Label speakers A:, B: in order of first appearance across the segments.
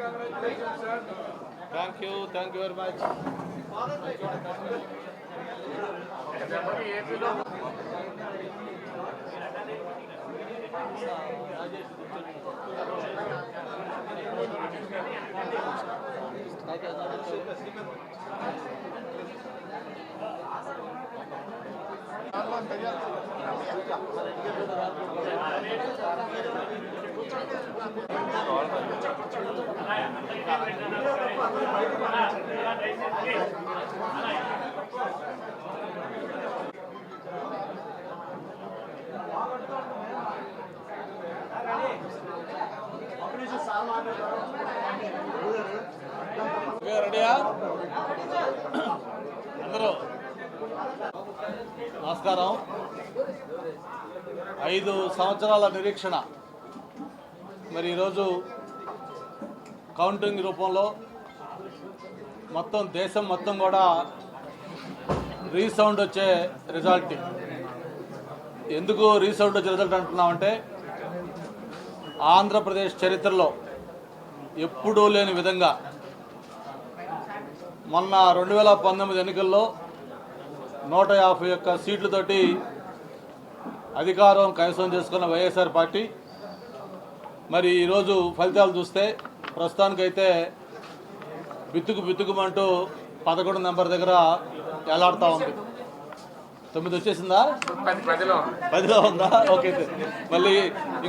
A: Thank you very much. రెడీయా అందరూ? నమస్కారం. 5 సంవత్సరాల నిరీక్షణ మరి ఈరోజు కౌంటింగ్ రూపంలో మొత్తం దేశం మొత్తం కూడా రీసౌండ్ వచ్చే రిజల్ట్. ఎందుకు రీసౌండ్ వచ్చే రిజల్ట్ అంటున్నామంటే ఆంధ్రప్రదేశ్ చరిత్రలో ఎప్పుడూ లేని విధంగా మొన్న 2019 ఎన్నికల్లో 151 సీట్లతోటి అధికారం కైవసం చేసుకున్న వైఎస్ఆర్ పార్టీ మరి ఈరోజు ఫలితాలు చూస్తే ప్రస్తుతానికైతే బిత్తుకుమంటూ 11 నెంబర్ దగ్గర ఎలాడుతూ ఉంది. 9 వచ్చేసిందా? 10లో ఉందా? ఓకే. మళ్ళీ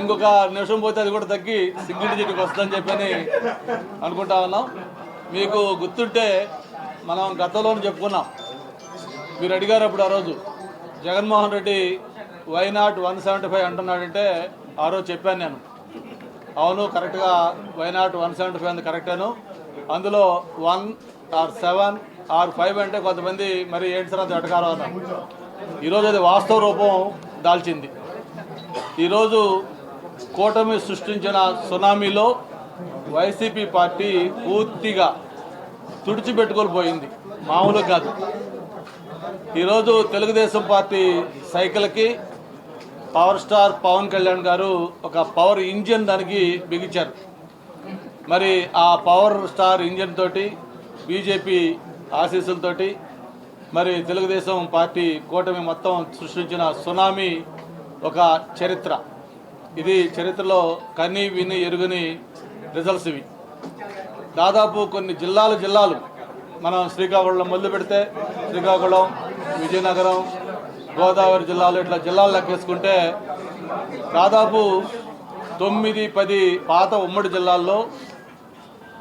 A: ఇంకొక నిమిషం పోతే అది కూడా తగ్గి సింగిల్ డిజిట్కి వస్తుందని చెప్పని అనుకుంటా ఉన్నాం. మీకు గుర్తుంటే మనం గతంలో చెప్పుకున్నాం. మీరు అడిగారు అప్పుడు ఆ రోజు జగన్మోహన్ రెడ్డి వైనాట్ 175 అంటున్నాడంటే ఆ రోజు చెప్పాను నేను. అవును, కరెక్ట్గా వైనాట్ 175 అంది కరెక్టేను. అందులో 1 or 7 or 5 అంటే కొంతమంది మరి ఏంటి సార్ అది అటకారం అన్నారు. ఈరోజు అది వాస్తవ రూపం దాల్చింది. ఈరోజు కూటమి సృష్టించిన సునామీలో వైసీపీ పార్టీ పూర్తిగా తుడిచిపెట్టుకోలిపోయింది, మామూలుగా కాదు. ఈరోజు తెలుగుదేశం పార్టీ సైకిల్కి పవర్ స్టార్ పవన్ కళ్యాణ్ గారు ఒక పవర్ ఇంజిన్ దానికి బిగించారు. మరి ఆ పవర్ స్టార్ ఇంజిన్ తోటి బీజేపీ ఆశీస్సులతోటి మరి తెలుగుదేశం పార్టీ కూటమి మొత్తం సృష్టించిన సునామీ ఒక చరిత్ర. ఇది చరిత్రలో కని విని ఎరుగని రిజల్ట్స్ ఇవి. దాదాపు కొన్ని జిల్లాలు మనం శ్రీకాకుళం మొదలు పెడితే శ్రీకాకుళం, విజయనగరం, గోదావరి జిల్లాలు ఇట్లా జిల్లాలు లెక్కేసుకుంటే దాదాపు 9-10 పాత ఉమ్మడి జిల్లాల్లో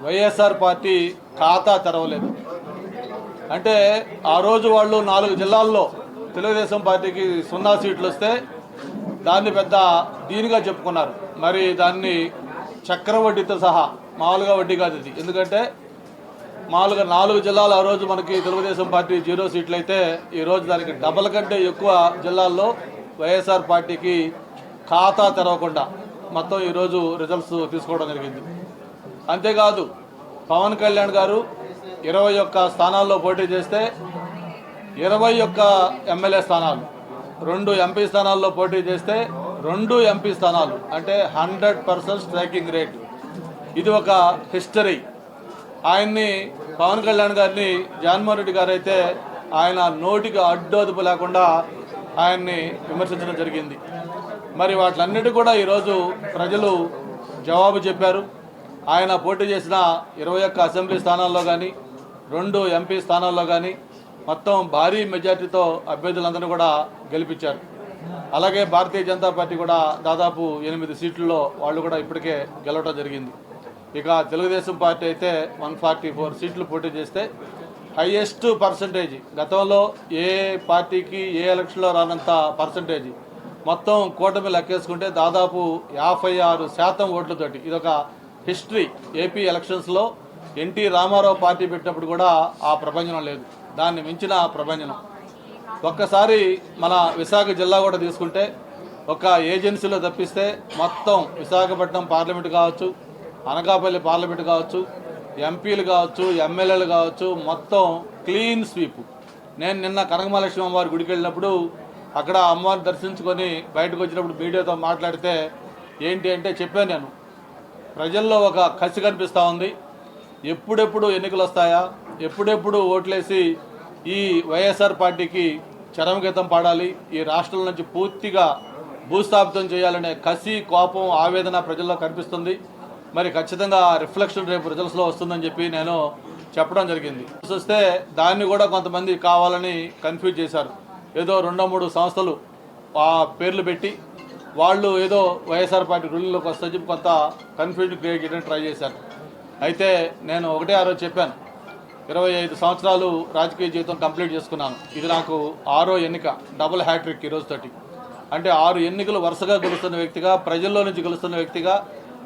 A: వైఎస్ఆర్ పార్టీ ఖాతా తెరవలేదు. అంటే ఆ రోజు వాళ్ళు 4 జిల్లాల్లో తెలుగుదేశం పార్టీకి 0 సీట్లు వస్తే దాన్ని పెద్ద దీనిగా చెప్పుకున్నారు. మరి దాన్ని చక్రవడ్డీతో సహా, మామూలుగా వడ్డీ కాదు ఇది. ఎందుకంటే మామూలుగా 4 జిల్లాలు ఆ రోజు మనకి తెలుగుదేశం పార్టీ 0 సీట్లు అయితే ఈరోజు దానికి డబల్ కంటే ఎక్కువ జిల్లాల్లో వైఎస్ఆర్ పార్టీకి ఖాతా తెరవకుండా మొత్తం ఈరోజు రిజల్ట్స్ తీసుకోవడం జరిగింది. అంతేకాదు పవన్ కళ్యాణ్ గారు 21 స్థానాల్లో పోటీ చేస్తే 21 ఎమ్మెల్యే స్థానాలు, 2 ఎంపీ స్థానాల్లో పోటీ చేస్తే 2 ఎంపీ స్థానాలు, అంటే 100% స్ట్రైకింగ్ రేట్. ఇది ఒక హిస్టరీ. ఆయన్ని పవన్ కళ్యాణ్ గారిని జగన్మోహన్ రెడ్డి గారు అయితే ఆయన నోటికి అడ్డోదుపు లేకుండా ఆయన్ని విమర్శించడం జరిగింది. మరి వాటిలన్నిటి కూడా ఈరోజు ప్రజలు జవాబు చెప్పారు. ఆయన పోటీ చేసిన 21 అసెంబ్లీ స్థానాల్లో కానీ 2 ఎంపీ స్థానాల్లో కానీ మొత్తం భారీ మెజార్టీతో అభ్యర్థులందరినీ కూడా గెలిపించారు. అలాగే భారతీయ జనతా పార్టీ కూడా దాదాపు 8 సీట్లలో వాళ్ళు కూడా ఇప్పటికే గెలవడం జరిగింది. ఇక తెలుగుదేశం పార్టీ అయితే 144 సీట్లు పోటీ చేస్తే హైయెస్ట్ పర్సంటేజ్. గతంలో ఏ పార్టీకి ఏ ఎలక్షన్లో రానంత పర్సంటేజ్ మొత్తం కూటమి లెక్కేసుకుంటే దాదాపు 56% ఓట్లతోటి. ఇదొక హిస్టరీ. ఏపీ ఎలక్షన్స్లో ఎన్టీ రామారావు పార్టీ పెట్టినప్పుడు కూడా ఆ ప్రభంజనం లేదు, దాన్ని మించిన ప్రభంజనం. ఒక్కసారి మన విశాఖ జిల్లా కూడా తీసుకుంటే ఒక ఏజెన్సీలో తప్పిస్తే మొత్తం విశాఖపట్నం పార్లమెంటు కావచ్చు, అనకాపల్లి పార్లమెంటు కావచ్చు, ఎంపీలు కావచ్చు, ఎమ్మెల్యేలు కావచ్చు, మొత్తం క్లీన్ స్వీప్. నేను నిన్న కనకమహాలక్ష్మి అమ్మవారి గుడికి వెళ్ళినప్పుడు అక్కడ అమ్మవారిని దర్శించుకొని బయటకు వచ్చినప్పుడు మీడియాతో మాట్లాడితే ఏంటి అంటే చెప్పాను నేను, ప్రజల్లో ఒక కసి కనిపిస్తూ ఉంది. ఎప్పుడెప్పుడు ఎన్నికలు వస్తాయా, ఎప్పుడెప్పుడు ఓట్లేసి ఈ వైఎస్ఆర్ పార్టీకి చరమగీతం పాడాలి, ఈ రాష్ట్రం నుంచి పూర్తిగా భూస్థాపితం చేయాలనే కసి, కోపం, ఆవేదన ప్రజల్లో కనిపిస్తుంది. మరి ఖచ్చితంగా రిఫ్లెక్షన్ రేపు రిజల్ట్స్లో వస్తుందని చెప్పి నేను చెప్పడం జరిగింది. చూస్తే దాన్ని కూడా కొంతమంది కావాలని కన్ఫ్యూజ్ చేశారు. ఏదో 2-3 సంస్థలు ఆ పేర్లు పెట్టి వాళ్ళు ఏదో వైఎస్ఆర్ పార్టీ రూలింగ్లోకి వస్తుందని చెప్పి కొంత కన్ఫ్యూజన్ క్రియేట్ చేయడానికి ట్రై చేశారు. అయితే నేను ఒకటే ఆ రోజు చెప్పాను, 25 సంవత్సరాలు రాజకీయ జీవితం కంప్లీట్ చేసుకున్నాను. ఇది నాకు 6వ ఎన్నిక, డబుల్ హ్యాట్రిక్ ఈ రోజుతోటి. అంటే 6 ఎన్నికలు వరుసగా గెలుస్తున్న వ్యక్తిగా, ప్రజల్లో నుంచి గెలుస్తున్న వ్యక్తిగా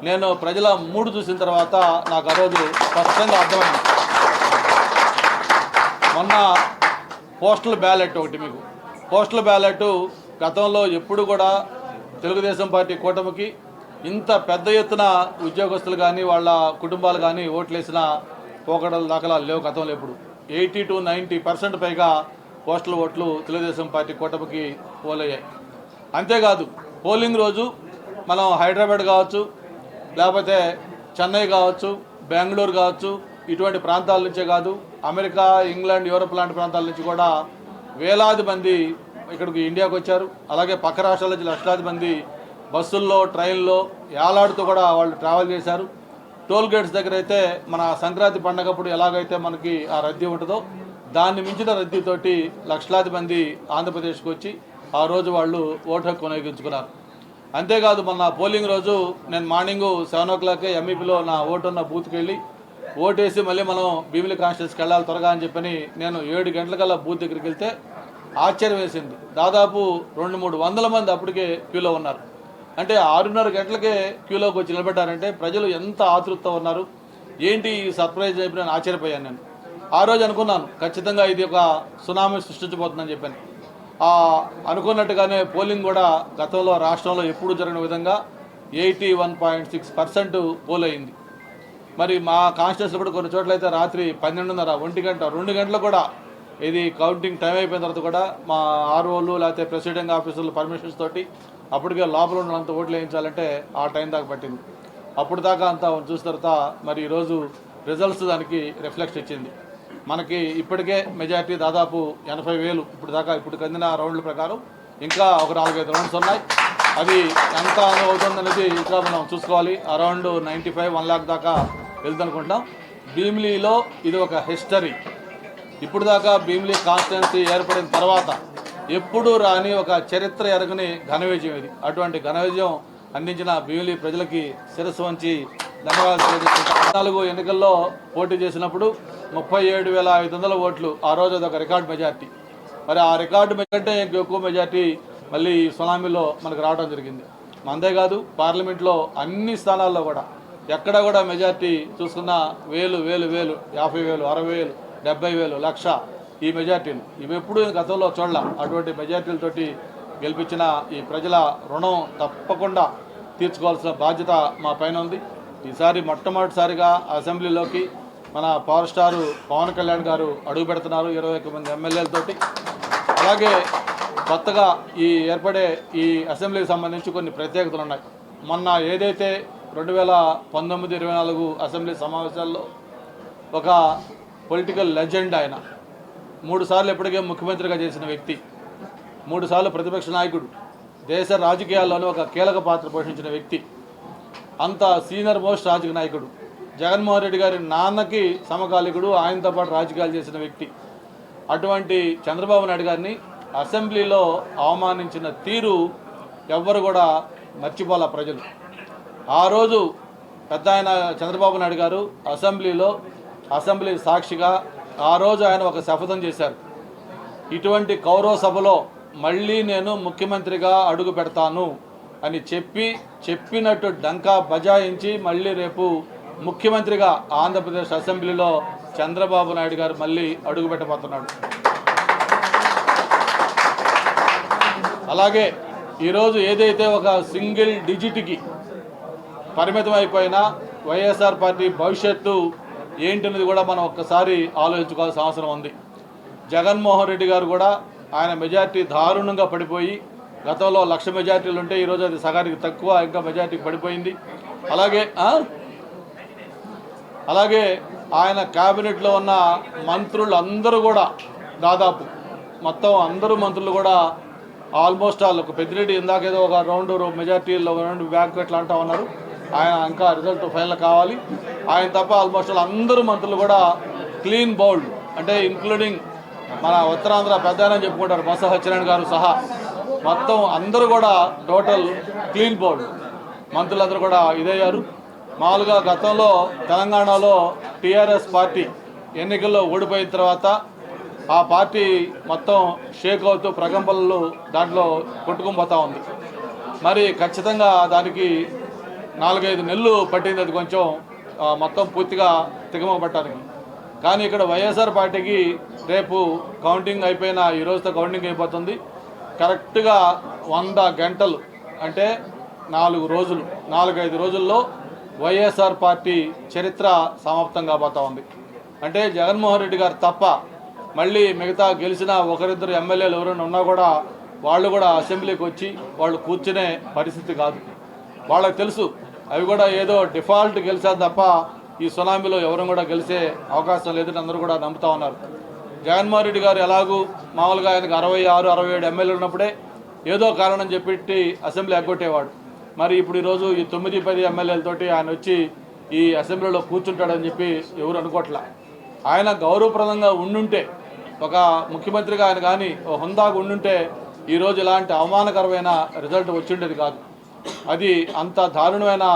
A: నేను ప్రజల మూడు చూసిన తర్వాత నాకు ఆ రోజు స్పష్టంగా అర్థమైంది. మొన్న పోస్టల్ బ్యాలెట్ ఒకటి, మీకు పోస్టల్ బ్యాలెట్ గతంలో ఎప్పుడు కూడా తెలుగుదేశం పార్టీ కూటమికి ఇంత పెద్ద ఎత్తున ఉద్యోగస్తులు కానీ వాళ్ళ కుటుంబాలు కానీ ఓట్లేసిన పోకడల దాఖలాలు లేవు గతంలో. ఎప్పుడు 80 to 90% పైగా పోస్టల్ ఓట్లు తెలుగుదేశం పార్టీ కూటమికి పోలయ్యాయి. అంతేకాదు పోలింగ్ రోజు మనం హైదరాబాద్ కావచ్చు, లేకపోతే చెన్నై కావచ్చు, బెంగళూరు కావచ్చు, ఇటువంటి ప్రాంతాల నుంచే కాదు, అమెరికా, ఇంగ్లాండ్, యూరోప్ లాంటి ప్రాంతాల నుంచి కూడా వేలాది మంది ఇక్కడికి ఇండియాకు వచ్చారు. అలాగే పక్క రాష్ట్రాల నుంచి లక్షలాది మంది బస్సుల్లో, ట్రైన్లో ఏలాడుతూ కూడా వాళ్ళు ట్రావెల్ చేశారు. టోల్ గేట్స్ దగ్గర అయితే మన సంక్రాంతి పండగప్పుడు ఎలాగైతే మనకి ఆ రద్దీ ఉంటుందో దాన్ని మించిన రద్దీతోటి లక్షలాది మంది ఆంధ్రప్రదేశ్కి వచ్చి ఆ రోజు వాళ్ళు ఓటు హక్కు వినియోగించుకున్నారు. అంతేకాదు మొన్న పోలింగ్ రోజు నేను మార్నింగ్ 7 o'clock ఎంఈపీలో నా ఓటు ఉన్న బూత్కి వెళ్ళి ఓటేసి మళ్ళీ మనం భీమిలి కాన్స్టిట్యూన్సీకి వెళ్ళాలి త్వరగా అని చెప్పని నేను 7 గంటలకల్లా బూత్ దగ్గరికి వెళ్తే ఆశ్చర్యం వేసింది. దాదాపు 200-300 మంది అప్పటికే క్యూలో ఉన్నారు. అంటే 6:30 గంటలకే క్యూలోకి వచ్చి నిలబడ్డారంటే ప్రజలు ఎంత ఆతృతతో ఉన్నారు, ఏంటి ఈ సర్ప్రైజ్ చెప్పి నేను ఆశ్చర్యపోయాను. నేను ఆ రోజు అనుకున్నాను ఖచ్చితంగా ఇది ఒక సునామీ సృష్టించబోతుందని చెప్పాను. అనుకున్నట్టుగానే పోలింగ్ కూడా గతంలో రాష్ట్రంలో ఎప్పుడు జరిగిన విధంగా 81.6% పోల్ అయింది. మరి మా కాన్స్టిట్యూన్సీలో కూడా కొన్ని చోట్ల రాత్రి 12:30, 1 గంట, 2 గంటలు కూడా ఇది కౌంటింగ్ టైం అయిపోయిన తర్వాత కూడా మా ఆర్ఓలు లేకపోతే ప్రెసిడెంట్ ఆఫీసర్లు పర్మిషన్స్ తోటి అప్పటికే లోపల ఉన్నంత ఓట్లు వేయించాలంటే ఆ టైం దాకా పట్టింది. అప్పుడు దాకా అంతా చూసిన తర్వాత మరి ఈరోజు రిజల్ట్స్ దానికి రిఫ్లెక్ట్ ఇచ్చింది. మనకి ఇప్పటికే మెజార్టీ దాదాపు 80,000 ఇప్పుడు కందిన రౌండ్ల ప్రకారం ఇంకా ఒక 4-5 రౌండ్స్ ఉన్నాయి. అది ఎంత అవుతుందనేది ఇంకా మనం చూసుకోవాలి. అరౌండ్ 95-1 lakh దాకా వెళ్తుందనుకుంటాం. భీమిలీలో ఇది ఒక హిస్టరీ. ఇప్పుడు దాకా భీమిలీ కాన్స్టిట్యున్సీ ఏర్పడిన తర్వాత ఎప్పుడూ రాని ఒక చరిత్ర ఎరగని ఘన విజయం ఇది. అటువంటి ఘన విజయం అందించిన భీమిలీ ప్రజలకి శిరస్సు వంచి ధన్యవాదాలు తెలియజేస్తున్నాను. 14 ఎన్నికల్లో పోటీ చేసినప్పుడు 37,500 ఓట్లు, ఆ రోజు అదొక రికార్డు మెజార్టీ. మరి ఆ రికార్డు కంటే ఎక్కువ మెజార్టీ మళ్ళీ సునామీలో మనకు రావడం జరిగింది. అంతేకాదు పార్లమెంట్లో అన్ని స్థానాల్లో కూడా ఎక్కడ కూడా మెజార్టీ చూసుకున్న వేలు 50,000, 60,000, 70,000, 1,00,000 ఈ మెజార్టీలు ఇవి ఎప్పుడు గతంలో చూడాల. అటువంటి మెజార్టీలతోటి గెలిపించిన ఈ ప్రజల రుణం తప్పకుండా తీర్చుకోవాల్సిన బాధ్యత మా పైన ఉంది. ఈసారి మొట్టమొదటిసారిగా అసెంబ్లీలోకి మన పవర్ స్టార్ పవన్ కళ్యాణ్ గారు అడుగు పెడుతున్నారు 21 మంది ఎమ్మెల్యేలతోటి. అలాగే కొత్తగా ఈ ఏర్పడే ఈ అసెంబ్లీకి సంబంధించి కొన్ని ప్రత్యేకతలు ఉన్నాయి. మొన్న ఏదైతే 2019-24 అసెంబ్లీ సమావేశాల్లో ఒక పొలిటికల్ లెజెండ్, ఆయన 3 సార్లు ఇప్పటికే ముఖ్యమంత్రిగా చేసిన వ్యక్తి, 3 సార్లు ప్రతిపక్ష నాయకుడు, దేశ రాజకీయాల్లోనే ఒక కీలక పాత్ర పోషించిన వ్యక్తి, అంత సీనియర్ మోస్ట్ రాజకీయ నాయకుడు, జగన్మోహన్ రెడ్డి గారి నాన్నకి సమకాలికుడు, ఆయనతో పాటు రాజకీయాలు చేసిన వ్యక్తి, అటువంటి చంద్రబాబు నాయుడు గారిని అసెంబ్లీలో అవమానించిన తీరు ఎవ్వరు కూడా మర్చిపోలే ప్రజలు. ఆ రోజు పెద్ద ఆయన చంద్రబాబు నాయుడు గారు అసెంబ్లీ సాక్షిగా ఆ రోజు ఆయన ఒక శపథం చేశారు. ఇటువంటి కౌరవ సభలో మళ్ళీ నేను ముఖ్యమంత్రిగా అడుగు పెడతాను అని చెప్పినట్టు డంకా బజాయించి మళ్ళీ రేపు ముఖ్యమంత్రిగా ఆంధ్రప్రదేశ్ అసెంబ్లీలో చంద్రబాబు నాయుడు గారు మళ్ళీ అడుగు పెట్టబోతున్నాడు. అలాగే ఈరోజు ఏదైతే ఒక సింగిల్ డిజిట్కి పరిమితం అయిపోయినా వైఎస్ఆర్ పార్టీ భవిష్యత్తు ఏంటనేది కూడా మనం ఒక్కసారి ఆలోచించుకోవాల్సిన అవసరం ఉంది. జగన్మోహన్ రెడ్డి గారు కూడా ఆయన మెజార్టీ దారుణంగా పడిపోయి, గతంలో 1,00,000 మెజార్టీలు ఉంటే ఈరోజు అది సగానికి తక్కువ, ఇంకా మెజార్టీకి పడిపోయింది. అలాగే అలాగే ఆయన క్యాబినెట్లో ఉన్న మంత్రులు అందరూ కూడా దాదాపు మొత్తం అందరూ మంత్రులు కూడా ఆల్మోస్ట్ ఆల్ ఒక పెద్దిరెడ్డి ఇందాకేదో ఒక రౌండ్ మెజార్టీలో రౌండ్ బ్యాక్ ఎట్లా అంటా ఉన్నారు. ఆయన ఇంకా రిజల్ట్ ఫైనల్ కావాలి. ఆయన తప్ప ఆల్మోస్ట్ ఆల్ అందరూ మంత్రులు కూడా క్లీన్ బౌల్డ్, అంటే ఇంక్లూడింగ్ మన ఉత్తరాంధ్ర పెద్ద అని చెప్పుకుంటారు బొత్స సత్యనారాయణ గారు సహా మొత్తం అందరూ కూడా టోటల్ క్లీన్ బౌల్డ్ మంత్రులందరూ కూడా ఇదయ్యారు. మామూలుగా గతంలో తెలంగాణలో టీఆర్ఎస్ పార్టీ ఎన్నికల్లో ఓడిపోయిన తర్వాత ఆ పార్టీ మొత్తం షేక్ అవుతూ ప్రకంపనలు దాంట్లో కొట్టుకుపోతూ ఉంది. మరి ఖచ్చితంగా దానికి 4-5 నెలలు పట్టింది అది కొంచెం మొత్తం పూర్తిగా తిగమపట్టడానికి. కానీ ఇక్కడ వైఎస్ఆర్ పార్టీకి రేపు కౌంటింగ్ అయిపోయిన ఈ రోజుతో కౌంటింగ్ అయిపోతుంది. కరెక్ట్గా 100 గంటలు అంటే 4-5 రోజుల్లో వైఎస్ఆర్ పార్టీ చరిత్ర సమాప్తం కాబోతా ఉంది. అంటే జగన్మోహన్ రెడ్డి గారు తప్ప మళ్ళీ మిగతా గెలిచిన ఒకరిద్దరు ఎమ్మెల్యేలు ఎవరైనా ఉన్నా కూడా వాళ్ళు కూడా అసెంబ్లీకి వచ్చి వాళ్ళు కూర్చునే పరిస్థితి కాదు. వాళ్ళకి తెలుసు అవి కూడా ఏదో డిఫాల్ట్ గెలిచారు తప్ప ఈ సునామీలో ఎవరు కూడా గెలిచే అవకాశం లేదని అందరూ కూడా నమ్ముతా ఉన్నారు. జగన్మోహన్ రెడ్డి గారు ఎలాగూ మామూలుగా ఆయనకు 66-67 ఎమ్మెల్యేలు ఉన్నప్పుడే ఏదో కారణం చెప్పి అసెంబ్లీ ఎగ్గొట్టేవాడు. మరి ఇప్పుడు ఈరోజు ఈ 9-10 ఎమ్మెల్యేలతోటి ఆయన వచ్చి ఈ అసెంబ్లీలో కూర్చుంటాడని చెప్పి ఎవరు అనుకోవట్లా. ఆయన గౌరవప్రదంగా ఉండుంటే, ఒక ముఖ్యమంత్రిగా ఆయన కానీ హుందాగా ఉండుంటే ఈరోజు ఇలాంటి అవమానకరమైన రిజల్ట్ వచ్చిండేది కాదు. అది అంత దారుణమైన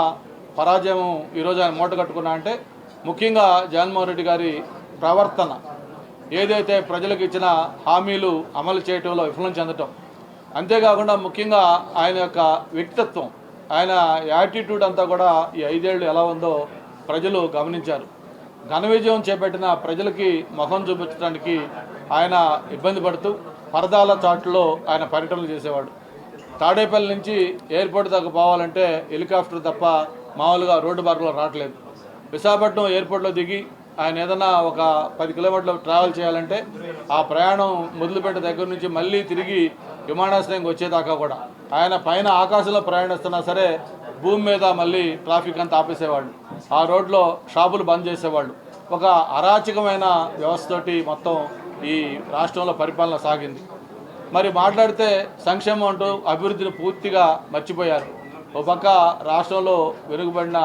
A: పరాజయం ఈరోజు ఆయన మూట కట్టుకున్నా అంటే ముఖ్యంగా జగన్మోహన్ రెడ్డి గారి ప్రవర్తన, ఏదైతే ప్రజలకు ఇచ్చిన హామీలు అమలు చేయటంలో విఫలం చెందటం, అంతేకాకుండా ముఖ్యంగా ఆయన యొక్క వ్యక్తిత్వం, ఆయన యాటిట్యూడ్ అంతా కూడా ఈ 5 ఏళ్ళు ఎలా ఉందో ప్రజలు గమనించారు. ఘన విజయం చేపట్టిన ప్రజలకి ముఖం చూపించడానికి ఆయన ఇబ్బంది పడుతూ పరదాల చాట్లో ఆయన పర్యటనలు చేసేవాడు. తాడేపల్లి నుంచి ఎయిర్పోర్ట్ దాకా పోవాలంటే హెలికాప్టర్ తప్ప మామూలుగా రోడ్డు మార్గంలో రావట్లేదు. విశాఖపట్నం ఎయిర్పోర్ట్లో దిగి ఆయన ఏదైనా ఒక 10 కిలోమీటర్లు ట్రావెల్ చేయాలంటే ఆ ప్రయాణం మొదలుపెట్టే దగ్గర నుంచి మళ్ళీ తిరిగి విమానాశ్రయంకి వచ్చేదాకా కూడా ఆయన పైన ఆకాశంలో ప్రయాణిస్తున్నా సరే భూమి మీద మళ్ళీ ట్రాఫిక్ అంతా ఆపేసేవాళ్ళు, ఆ రోడ్లో షాపులు బంద్ చేసేవాళ్ళు. ఒక అరాచకమైన వ్యవస్థతోటి మొత్తం ఈ రాష్ట్రంలో పరిపాలన సాగింది. మరి మాట్లాడితే సంక్షేమం అంటూ అభివృద్ధిని పూర్తిగా మర్చిపోయారు. ఒక పక్క రాష్ట్రంలో వెనుకబడిన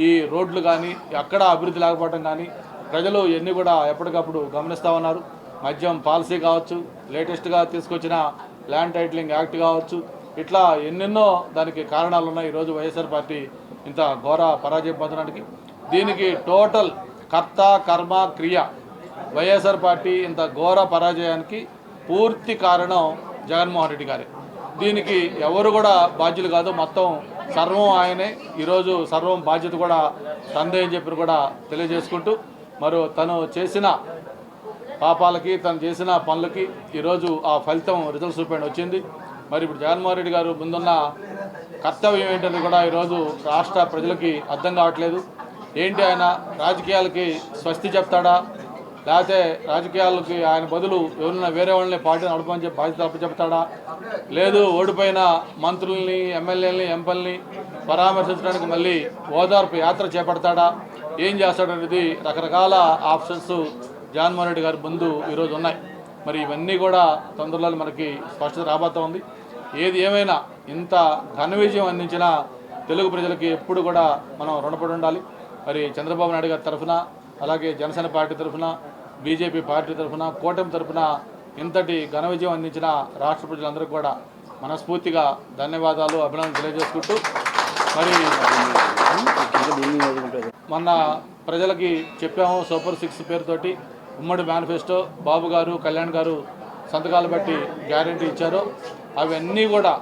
A: ఈ రోడ్లు కానీ ఎక్కడ అభివృద్ధి లేకపోవడం కానీ ప్రజలు ఎన్ని కూడా ఎప్పటికప్పుడు గమనిస్తూ ఉన్నారు. మద్యం పాలసీ కావచ్చు, లేటెస్ట్గా తీసుకొచ్చిన ల్యాండ్ టైటిలింగ్ యాక్ట్ కావచ్చు, ఇట్లా ఎన్నెన్నో దానికి కారణాలు ఉన్నాయి. ఈరోజు వైఎస్ఆర్ పార్టీ ఇంత ఘోర పరాజయం పొందడానికి దీనికి టోటల్ కర్త కర్మ క్రియ వైఎస్ఆర్ పార్టీ ఇంత ఘోర పరాజయానికి పూర్తి కారణం జగన్మోహన్ రెడ్డి గారే. దీనికి ఎవరు కూడా బాధ్యులు కాదు, మొత్తం సర్వం ఆయనే. ఈరోజు సర్వం బాధ్యత కూడా తందే అని చెప్పి కూడా తెలియజేసుకుంటూ మరి తను చేసిన పాపాలకి తను చేసిన పనులకి ఈరోజు ఆ ఫలితం రిజల్ట్స్ రూపంలో వచ్చింది. మరి ఇప్పుడు జగన్మోహన్ రెడ్డి గారు ముందున్న కర్తవ్యం ఏంటని కూడా ఈరోజు రాష్ట్ర ప్రజలకి అర్థం కావట్లేదు. ఏంటి ఆయన రాజకీయాలకి స్వస్తి చెప్తాడా, లేకపోతే రాజకీయాలకి ఆయన బదులు ఎవరైనా వేరే వాళ్ళని పార్టీ నడపని చెప్పి బాధ్యత అప్పచెప్తాడా, లేదు ఓడిపోయిన మంత్రుల్ని ఎమ్మెల్యేలని ఎంపీలని పరామర్శించడానికి మళ్ళీ ఓదార్పు యాత్ర చేపడతాడా, ఏం చేస్తాడనేది రకరకాల ఆప్షన్స్ జగన్మోహన్ రెడ్డి గారి ముందు ఈరోజు ఉన్నాయి. మరి ఇవన్నీ కూడా తొందరలో మనకి స్పష్టత రాబోతూ ఉంది. ఏది ఏమైనా ఇంత ఘన విజయం అందించిన తెలుగు ప్రజలకి ఎప్పుడు కూడా మనం రుణపడి ఉండాలి. మరి చంద్రబాబు నాయుడు గారి తరఫున, అలాగే జనసేన పార్టీ తరఫున, బీజేపీ పార్టీ తరఫున, కూటమి తరఫున ఇంతటి ఘన విజయం అందించిన రాష్ట్ర ప్రజలందరికీ కూడా మనస్ఫూర్తిగా ధన్యవాదాలు, అభినందనలు తెలియజేసుకుంటూ మరి మొన్న ప్రజలకి చెప్పాము సూపర్ 6 పేరుతోటి ఉమ్మడి మేనిఫెస్టో బాబు గారు కళ్యాణ్ గారు సంతకాలు బట్టి గ్యారంటీ ఇచ్చారు. అవన్నీ కూడా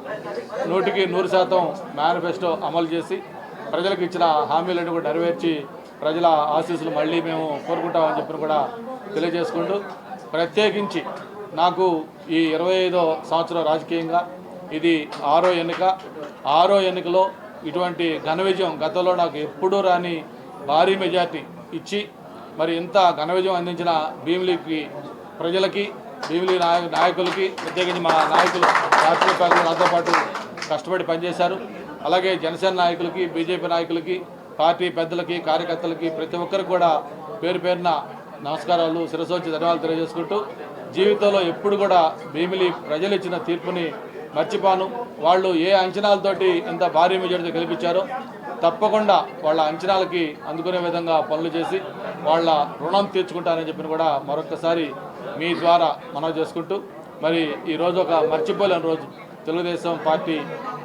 A: 100% మేనిఫెస్టో అమలు చేసి ప్రజలకు ఇచ్చిన హామీలను కూడా నెరవేర్చి ప్రజల ఆశీస్సులు మళ్ళీ మేము కోరుకుంటామని చెప్పి కూడా తెలియజేసుకుంటూ, ప్రత్యేకించి నాకు ఈ 25వ సంవత్సరం రాజకీయంగా ఇది 6వ ఎన్నికలో ఇటువంటి ఘన విజయం గతంలో నాకు ఎప్పుడూ రాని భారీ మెజార్టీ ఇచ్చి మరి ఇంత ఘన విజయం అందించిన భీమిలికి ప్రజలకి, భీమిలి నాయకులకి, ప్రత్యేకించి మా నాయకులు రాష్ట్ర నాతో పాటు కష్టపడి పనిచేశారు. అలాగే జనసేన నాయకులకి, బీజేపీ నాయకులకి, పార్టీ పెద్దలకి కార్యకర్తలకి ప్రతి ఒక్కరికి కూడా పేరు పేరున నమస్కారాలు శిరసోచి ధన్యవాదాలు తెలియజేసుకుంటూ జీవితంలో ఎప్పుడు కూడా భీమిలి ప్రజలు ఇచ్చిన తీర్పుని మర్చిపోను. వాళ్ళు ఏ అంచనాలతోటి ఇంత భారీ మెజార్టీతో గెలిపించారో తప్పకుండా వాళ్ళ అంచనాలకి అందుకునే విధంగా పనులు చేసి వాళ్ళ రుణం తీర్చుకుంటారని చెప్పిన కూడా మరొకసారి మీ ద్వారా మనవి చేసుకుంటూ మరి ఈరోజు ఒక మర్చిపోలేని రోజు తెలుగుదేశం పార్టీ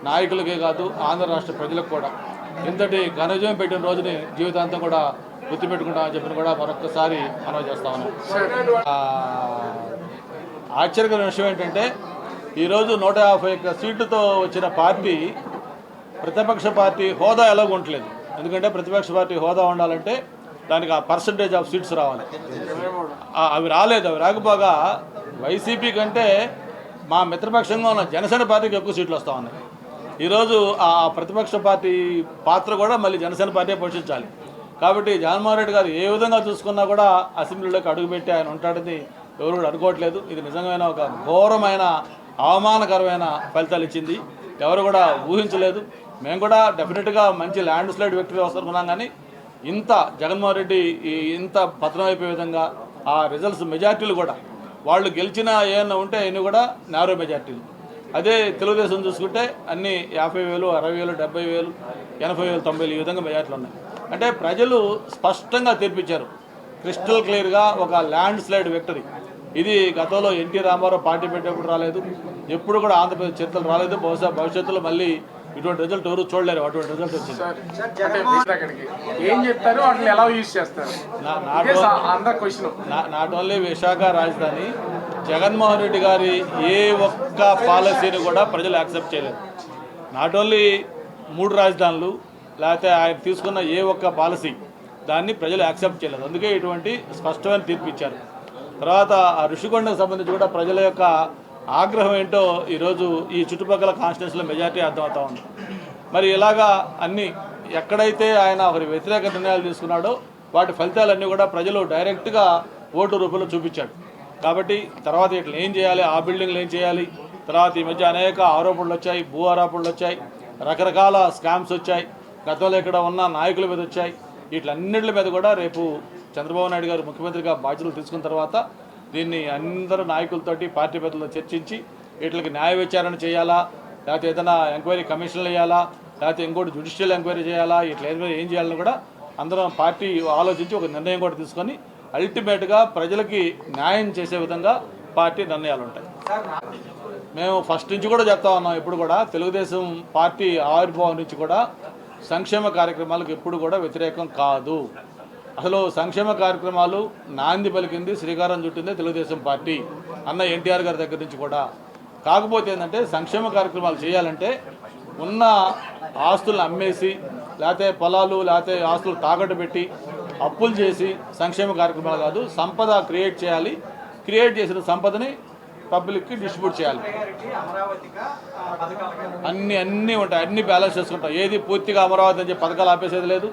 A: నాయకులకే కాదు ఆంధ్ర రాష్ట్ర ప్రజలకు కూడా ఇంతటి ఘనజయం పెట్టిన రోజుని జీవితాంతం కూడా గుర్తుపెట్టుకుంటామని చెప్పిన కూడా మరొకసారి మనవి చేస్తా ఉన్నాం. ఆశ్చర్యకరమైన విషయం ఏంటంటే ఈరోజు 151 సీట్లతో వచ్చిన పార్టీ ప్రతిపక్ష పార్టీ హోదా ఎలాగ ఉండలేదు. ఎందుకంటే ప్రతిపక్ష పార్టీ హోదా ఉండాలంటే దానికి ఆ పర్సంటేజ్ ఆఫ్ సీట్స్ రావాలి. అవి రాలేదు. అవి రాకపోగా వైసీపీ కంటే మా మిత్రపక్షంగా ఉన్న జనసేన పార్టీకి ఎక్కువ సీట్లు వస్తూ ఉన్నాయి. ఈరోజు ఆ ప్రతిపక్ష పార్టీ పాత్ర కూడా మళ్ళీ జనసేన పార్టీ పోషించాలి. కాబట్టి జగన్మోహన్ రెడ్డి గారు ఏ విధంగా చూసుకున్నా కూడా అసెంబ్లీలోకి అడుగుపెట్టి ఆయన ఉంటాడని ఎవరు కూడా అనుకోవట్లేదు. ఇది నిజమైన ఒక ఘోరమైన అవమానకరమైన ఫలితాలు ఇచ్చింది. ఎవరు కూడా ఊహించలేదు. మేము కూడా డెఫినెట్గా మంచి ల్యాండ్ స్లైడ్ విక్టరీ వస్తున్నాం. కానీ ఇంత జగన్మోహన్ రెడ్డి ఇంత పతనం అయిపోయే విధంగా ఆ రిజల్ట్స్ మెజార్టీలు కూడా వాళ్ళు గెలిచిన ఏమన్నా ఉంటే అన్నీ కూడా నారో మెజార్టీలు. అదే తెలుగుదేశం చూసుకుంటే అన్నీ 50,000, 60,000, 70,000, 80,000, 90,000 ఈ విధంగా మెజార్టీలు ఉన్నాయి. అంటే ప్రజలు స్పష్టంగా తీర్పిచ్చారు. క్రిస్టల్ క్లియర్గా ఒక ల్యాండ్ స్లైడ్ విక్టరీ. ఇది గతంలో ఎన్టీ రామారావు పార్టీ పెట్టేప్పుడు రాలేదు. ఎప్పుడు కూడా ఆంధ్రప్రదేశ్ చరిత్రలు రాలేదు. బహుశా భవిష్యత్తులో మళ్ళీ ఇటువంటి రిజల్ట్ ఎవరు చూడలేరు. అటువంటి రిజల్ట్ వచ్చింది.
B: ఏం చెప్తారు, వాటిని ఎలా యూజ్ చేస్తారు?
A: నాట్ ఓన్లీ విశాఖ రాజధాని, జగన్మోహన్ రెడ్డి గారి ఏ ఒక్క పాలసీని కూడా ప్రజలు యాక్సెప్ట్ చేయలేదు. నాట్ ఓన్లీ 3 రాజధానులు లేకపోతే ఆయన తీసుకున్న ఏ ఒక్క పాలసీ దాన్ని ప్రజలు యాక్సెప్ట్ చేయలేదు. అందుకే ఇటువంటి స్పష్టమైన తీర్పు ఇచ్చారు. తర్వాత ఆ ఋషికొండకు సంబంధించి కూడా ప్రజల యొక్క ఆగ్రహం ఏంటో ఈరోజు ఈ చుట్టుపక్కల కాన్స్టిట్యూన్సీలో మెజార్టీ అర్థమవుతా ఉంది. మరి ఇలాగా అన్నీ ఎక్కడైతే ఆయన ఒకరి వ్యతిరేక నిర్ణయాలు తీసుకున్నాడో వాటి ఫలితాలన్నీ కూడా ప్రజలు డైరెక్ట్గా ఓటు రూపంలో చూపించాడు. కాబట్టి తర్వాత ఇట్లా ఏం చేయాలి, ఆ బిల్డింగ్లు ఏం చేయాలి, తర్వాత ఈ మధ్య అనేక ఆరోపణలు వచ్చాయి, భూ ఆరోపణలు వచ్చాయి, రకరకాల స్కామ్స్ వచ్చాయి, గతంలో ఇక్కడ ఉన్న నాయకుల మీద వచ్చాయి. వీటిలన్నింటి మీద కూడా రేపు చంద్రబాబు నాయుడు గారు ముఖ్యమంత్రిగా బాధ్యతలు తీసుకున్న తర్వాత దీన్ని అందరూ నాయకులతోటి పార్టీ పెద్దలతో చర్చించి వీటికి న్యాయ విచారణ చేయాలా, లేకపోతే ఏదైనా ఎంక్వైరీ కమిషన్లు వేయాలా, లేకపోతే ఇంకోటి జ్యుడిషియల్ ఎంక్వైరీ చేయాలా, ఇట్లా ఏం చేయాలని కూడా అందరం పార్టీ ఆలోచించి ఒక నిర్ణయం కూడా తీసుకొని అల్టిమేట్గా ప్రజలకి న్యాయం చేసే విధంగా పార్టీ నిర్ణయాలు ఉంటాయి. మేము ఫస్ట్ నుంచి కూడా చెప్తా ఉన్నాం. ఇప్పుడు కూడా తెలుగుదేశం పార్టీ ఆవిర్భావం నుంచి కూడా సంక్షేమ కార్యక్రమాలకు ఎప్పుడు కూడా వ్యతిరేకం కాదు. అసలు సంక్షేమ కార్యక్రమాలు నాంది పలికింది, శ్రీకారం చుట్టింది తెలుగుదేశం పార్టీ అన్న ఎన్టీఆర్ గారి దగ్గర నుంచి కూడా. కాకపోతే ఏంటంటే సంక్షేమ కార్యక్రమాలు చేయాలంటే ఉన్న ఆస్తులను అమ్మేసి లేకపోతే పొలాలు లేకపోతే ఆస్తులు తాకట్టు పెట్టి అప్పులు చేసి సంక్షేమ కార్యక్రమాలు కాదు, సంపద క్రియేట్ చేయాలి. క్రియేట్ చేసిన సంపదని పబ్లిక్కి డిస్ట్రిబ్యూట్ చేయాలి. అన్నీ ఉంటాయి, అన్నీ బ్యాలెన్స్ చేసుకుంటాం. ఏది పూర్తిగా అమరావతి అని చెప్పి పథకాలు ఆపేసేది లేదు,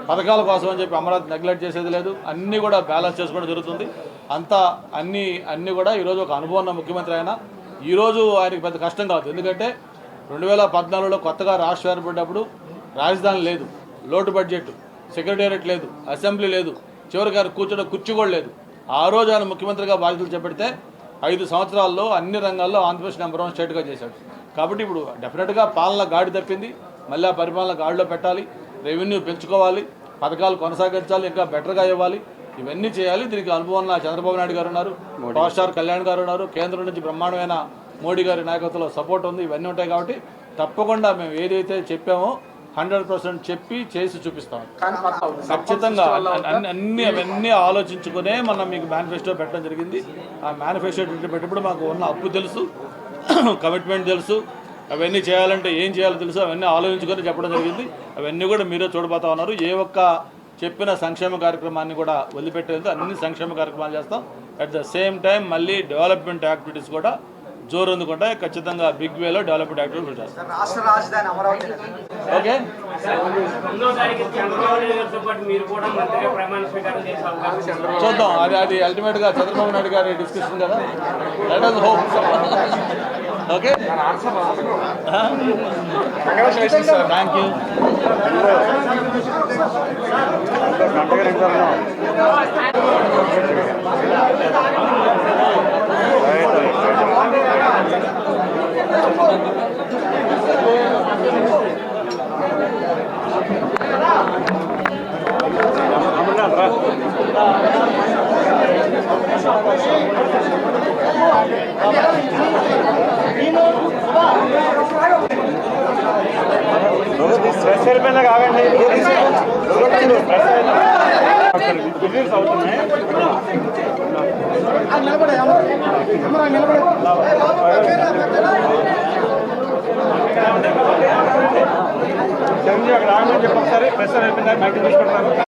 A: పథకాల కోసం అని చెప్పి అమరావతి నెగ్లెక్ట్ చేసేది లేదు. అన్నీ కూడా బ్యాలెన్స్ చేసుకోవడం జరుగుతుంది. అంతా అన్నీ కూడా ఈరోజు ఒక అనుభవం ఉన్న ముఖ్యమంత్రి అయినా ఈరోజు ఆయనకి పెద్ద కష్టం కాదు. ఎందుకంటే 2014లో కొత్తగా రాష్ట్రం ఏర్పడినప్పుడు రాజధాని లేదు, లోటు బడ్జెట్, సెక్రటేరియట్ లేదు, అసెంబ్లీ లేదు, చివరికి ఆయన కూర్చోడం కుర్చీ కూడా లేదు. ఆ రోజు ఆయన ముఖ్యమంత్రిగా బాధ్యతలు చేపడితే 5 సంవత్సరాల్లో అన్ని రంగాల్లో ఆంధ్రప్రదేశ్ నెంబర్ 1 స్టేట్గా చేశాడు. కాబట్టి ఇప్పుడు డెఫినెట్గా పాలన గాడి తప్పింది, మళ్ళీ ఆ పరిపాలన గాడిలో పెట్టాలి, రెవెన్యూ పెంచుకోవాలి, పథకాలు కొనసాగించాలి, ఇంకా బెటర్గా ఇవ్వాలి, ఇవన్నీ చేయాలి. దీనికి అనుభవం చంద్రబాబు నాయుడు గారు ఉన్నారు, పవర్ స్టార్ కళ్యాణ్ గారు ఉన్నారు, కేంద్రం నుంచి బ్రహ్మాండమైన మోడీ గారి నాయకత్వంలో సపోర్ట్ ఉంది. ఇవన్నీ ఉంటాయి కాబట్టి తప్పకుండా మేము ఏదైతే చెప్పామో 100% చెప్పి చేసి చూపిస్తాం. ఖచ్చితంగా అవన్నీ ఆలోచించుకునే మనం మీకు మేనిఫెస్టో పెట్టడం జరిగింది. ఆ మేనిఫెస్టో పెట్టినప్పుడు మాకు ఉన్న అప్పు తెలుసు, కమిట్మెంట్ తెలుసు, అవన్నీ చేయాలంటే ఏం చేయాలో తెలుసు, అవన్నీ ఆలోచించుకొని చెప్పడం జరిగింది. అవన్నీ కూడా మీరే చూడబోతా ఉన్నారు. ఏ ఒక్క చెప్పిన సంక్షేమ కార్యక్రమాన్ని కూడా వదిలిపెట్టేది, అన్ని సంక్షేమ కార్యక్రమాలు చేస్తాం. అట్ ద సేమ్ టైం మళ్ళీ డెవలప్మెంట్ యాక్టివిటీస్ కూడా జోరు అందుకుంటాయి. ఖచ్చితంగా బిగ్ వేలో డెవలప్మెంట్ యాక్టివిటీస్ చేస్తాం. ఓకే, చూద్దాం. అది అల్టిమేట్గా చంద్రబాబు నాయుడు గారి డిస్కషన్ కదా. Let us hope. Okay
B: congratulations sir.
A: Thank you.
C: Stress అయిపోయిందా కావండి బిజినెస్ అవుతున్నాయి అక్కడ ఆగమని చెప్పి ఒకసారి ప్రెస్ అయిపోయిందా బయట తీసుకుంటున్నారు.